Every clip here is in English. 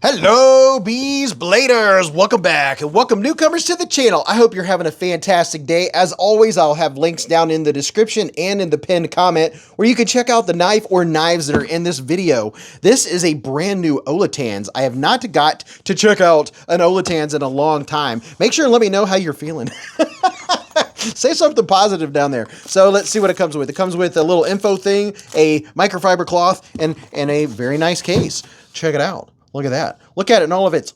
Hello, Beez Bladers! Welcome back and welcome newcomers to the channel. I hope you're having a fantastic day. As always, I'll have links down in the description and in the pinned comment where you can check out the knife or knives that are in this video. This is a brand new Olitans. I have not got to check out an Olitans in a long time. Make sure and let me know how you're feeling. Say something positive down there. So let's see what it comes with. It comes with a little info thing, a microfiber cloth, and a very nice case. Check it out. Look at that. Look at it in all of its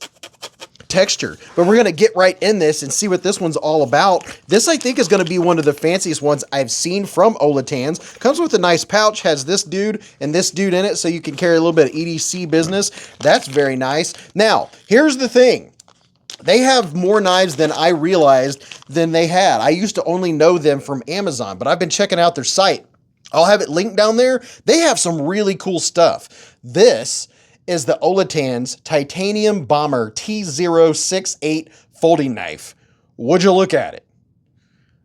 texture. But we're going to get right in this and see what this one's all about. This, I think, is going to be one of the fanciest ones I've seen from Olitans. Comes with a nice pouch, has this dude and this dude in it, so you can carry a little bit of EDC business. That's very nice. Now, here's the thing. They have more knives than I realized than they had. I used to only know them from Amazon, but I've been checking out their site. I'll have it linked down there. They have some really cool stuff. This is the Olitans Titanium Bomber T068 folding knife. Would you look at it?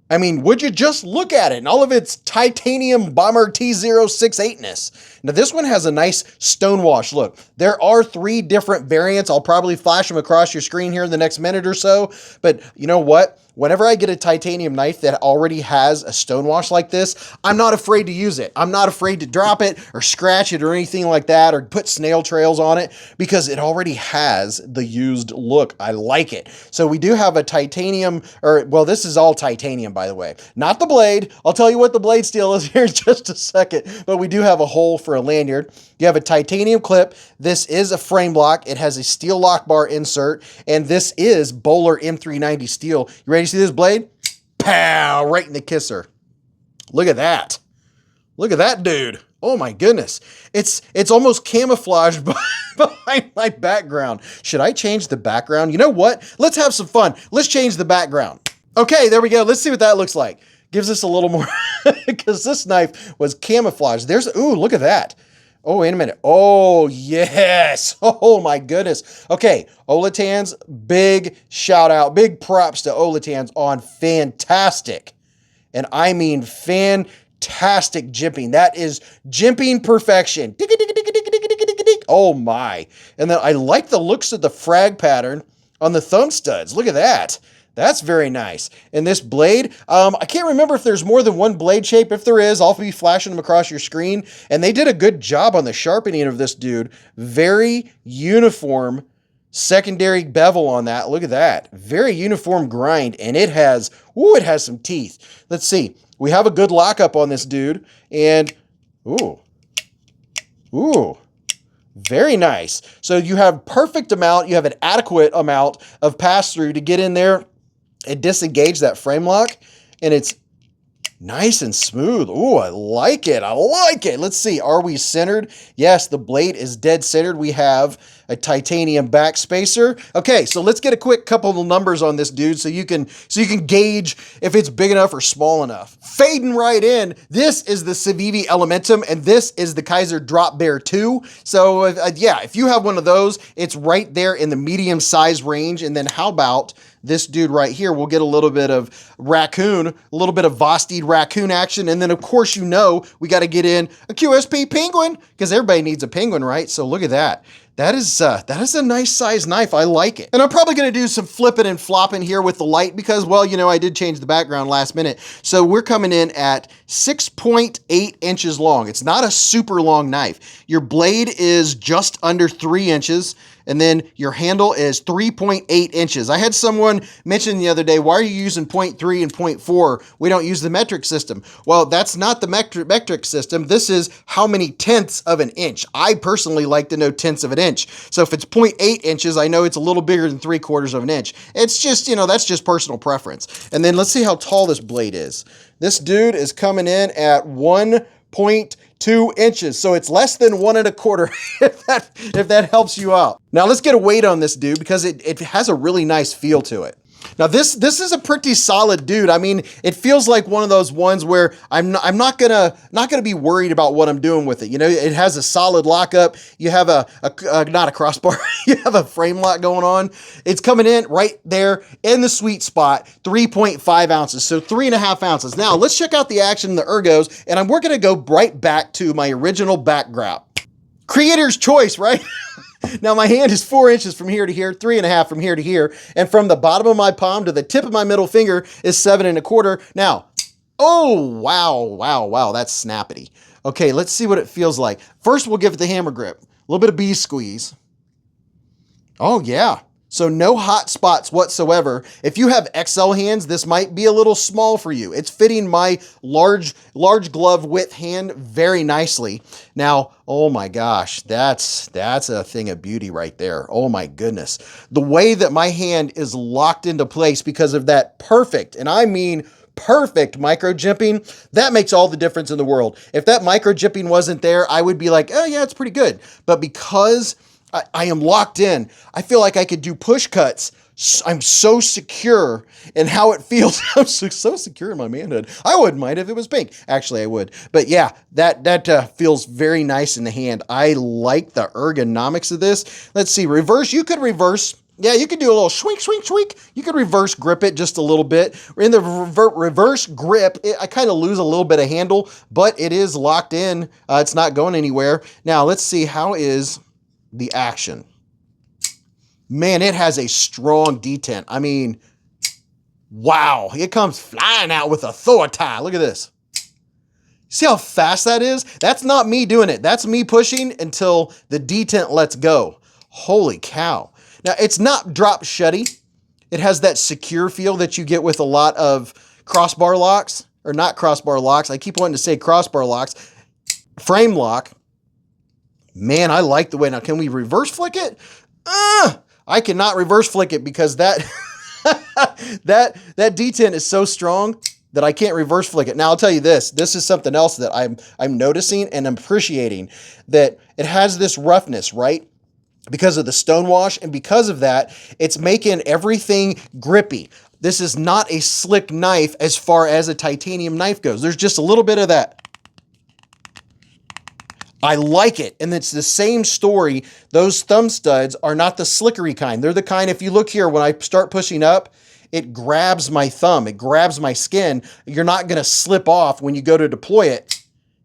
I mean, would you just look at it and all of its Titanium Bomber T068-ness? Now, this one has a nice stonewash look. There are 3 different variants. I'll probably flash them across your screen here in the next minute or so. But you know what? Whenever I get a titanium knife that already has a stonewash like this, I'm not afraid to use it. I'm not afraid to drop it or scratch it or anything like that or put snail trails on it because it already has the used look. I like it. So we do have a titanium, well, this is all titanium, by the way. Not the blade. I'll tell you what the blade steel is here in just a second, but we do have a hole for a lanyard. You have a titanium clip. This is a frame lock. It has a steel lock bar insert, and this is Bowler M390 steel. You ready to see this blade? Pow! Right in the kisser. Look at that. Look at that dude. Oh my goodness. It's almost camouflaged behind my background. Should I change the background? You know what? Let's have some fun. Let's change the background. Okay, there we go. Let's see what that looks like. Gives us a little more, because this knife was camouflaged. Ooh, look at that. Oh, wait a minute. Oh, yes. Oh, my goodness. Okay, Olitans, big shout out, big props to Olitans on fantastic, and I mean fantastic jimping. That is jimping perfection. Oh, my. And then I like the looks of the frag pattern on the thumb studs. Look at that. That's very nice. And this blade, I can't remember if there's more than one blade shape. If there is, I'll be flashing them across your screen. And they did a good job on the sharpening of this dude. Very uniform secondary bevel on that. Look at that. Very uniform grind. And it has some teeth. Let's see. We have a good lockup on this dude. And, ooh. Very nice. So you have perfect amount. You have an adequate amount of pass-through to get in there and disengage that frame lock, and it's nice and smooth. Ooh, I like it. I like it. Let's see. Are we centered? Yes, the blade is dead centered. We have a titanium back spacer. Okay, so let's get a quick couple of numbers on this dude so you can gauge if it's big enough or small enough. Fading right in, this is the Civivi Elementum, and this is the Kaiser Drop Bear 2. So yeah, if you have one of those, it's right there in the medium size range. And then how about this dude right here? We'll get a little bit of raccoon, a little bit of Vosteed raccoon action. And then of course, we got to get in a QSP penguin because everybody needs a penguin, right? So look at that. That is a nice size knife. I like it. And I'm probably going to do some flipping and flopping here with the light because, well, I did change the background last minute. So we're coming in at 6.8 inches long. It's not a super long knife. Your blade is just under 3 inches. And then your handle is 3.8 inches. I had someone mention the other day, why are you using 0.3 and 0.4? We don't use the metric system. Well, that's not the metric system. This is how many tenths of an inch. I personally like to know tenths of an inch. So if it's 0.8 inches, I know it's a little bigger than 3/4 of an inch. It's just, that's just personal preference. And then let's see how tall this blade is. This dude is coming in at 1.2 inches. So it's less than 1 1/4 if that helps you out. Now let's get a weight on this dude because it has a really nice feel to it. Now this is a pretty solid dude. I mean, it feels like one of those ones where I'm not gonna be worried about what I'm doing with it. It has a solid lockup. You have not a crossbar. You have a frame lock going on. It's coming in right there in the sweet spot, 3.5 ounces. So 3.5 ounces. Now let's check out the action in the ergos, and we're gonna go right back to my original backdrop. Creator's choice, right? Now my hand is 4 inches from here to here, 3.5 from here to here, and from the bottom of my palm to the tip of my middle finger is 7.25. Now, oh, wow, that's snappity. Okay, let's see what it feels like. First, we'll give it the hammer grip. A little bit of Beez squeeze. Oh, yeah. So no hot spots whatsoever. If you have XL hands, this might be a little small for you. It's fitting my large glove width hand very nicely. Now, oh my gosh, that's a thing of beauty right there. Oh my goodness. The way that my hand is locked into place because of that perfect, and I mean perfect micro jimping, that makes all the difference in the world. If that micro jimping wasn't there, I would be like, oh yeah, it's pretty good. But because I am locked in, I feel like I could do push cuts. I'm so secure in how it feels. I'm so secure in my manhood. I wouldn't mind if it was pink. Actually, I would. But yeah, that feels very nice in the hand. I like the ergonomics of this. Let's see, reverse. You could reverse. Yeah, you could do a little swing. You could reverse grip it just a little bit. In the reverse grip, I kind of lose a little bit of handle, but it is locked in. It's not going anywhere. Now, let's see, how is the action? Man, it has a strong detent. I mean, wow, it comes flying out with authority. Look at this. See how fast that is? That's not me doing it. That's me pushing until the detent lets go. Holy cow. Now, it's not drop shutty. It has that secure feel that you get with a lot of crossbar locks, or not crossbar locks. I keep wanting to say crossbar locks. Frame lock. Man, I like the way. Now, can we reverse flick it? I cannot reverse flick it because that that detent is so strong that I can't reverse flick it. Now, I'll tell you this. This is something else that I'm noticing and appreciating, that it has this roughness, right? Because of the stonewash, and because of that, it's making everything grippy. This is not a slick knife as far as a titanium knife goes. There's just a little bit of that. I like it. And it's the same story. Those thumb studs are not the slickery kind. They're the kind, if you look here, when I start pushing up, it grabs my thumb. It grabs my skin. You're not going to slip off when you go to deploy it.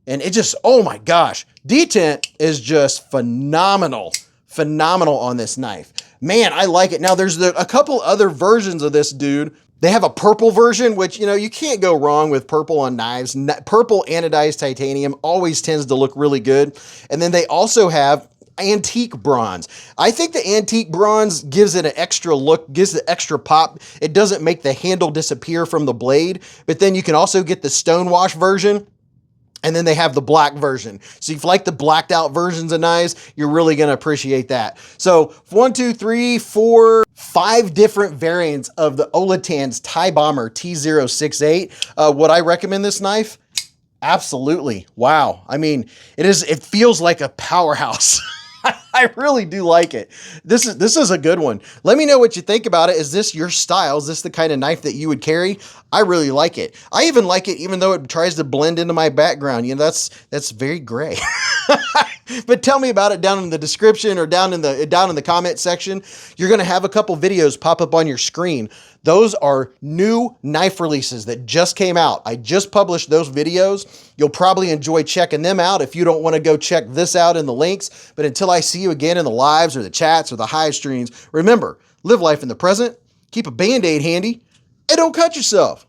And it just, oh my gosh. Detent is just phenomenal. Phenomenal on this knife. Man, I like it. Now, there's a couple other versions of this dude. They have a purple version, which, you know, you can't go wrong with purple on knives. Purple anodized titanium always tends to look really good. And then they also have antique bronze. I think the antique bronze gives it an extra look, gives it extra pop. It doesn't make the handle disappear from the blade, but then you can also get the stonewash version. And then they have the black version. So if you like the blacked out versions of knives, you're really going to appreciate that. So 1, 2, 3, 4, 5 different variants of the Olitans Tie Bomber T068. Would I recommend this knife? Absolutely. Wow. I mean, it feels like a powerhouse. I really do like it. This is a good one. Let me know what you think about it. Is this your style? Is this the kind of knife that you would carry? I really like it. I even like it even though it tries to blend into my background. You know, that's very gray. But tell me about it down in the description or down in the comment section. You're going to have a couple videos pop up on your screen. Those are new knife releases that just came out. I just published those videos. You'll probably enjoy checking them out if you don't want to go check this out in the links. But until I see you again in the lives or the chats or the hive streams, remember, live life in the present, keep a Band-Aid handy, and don't cut yourself.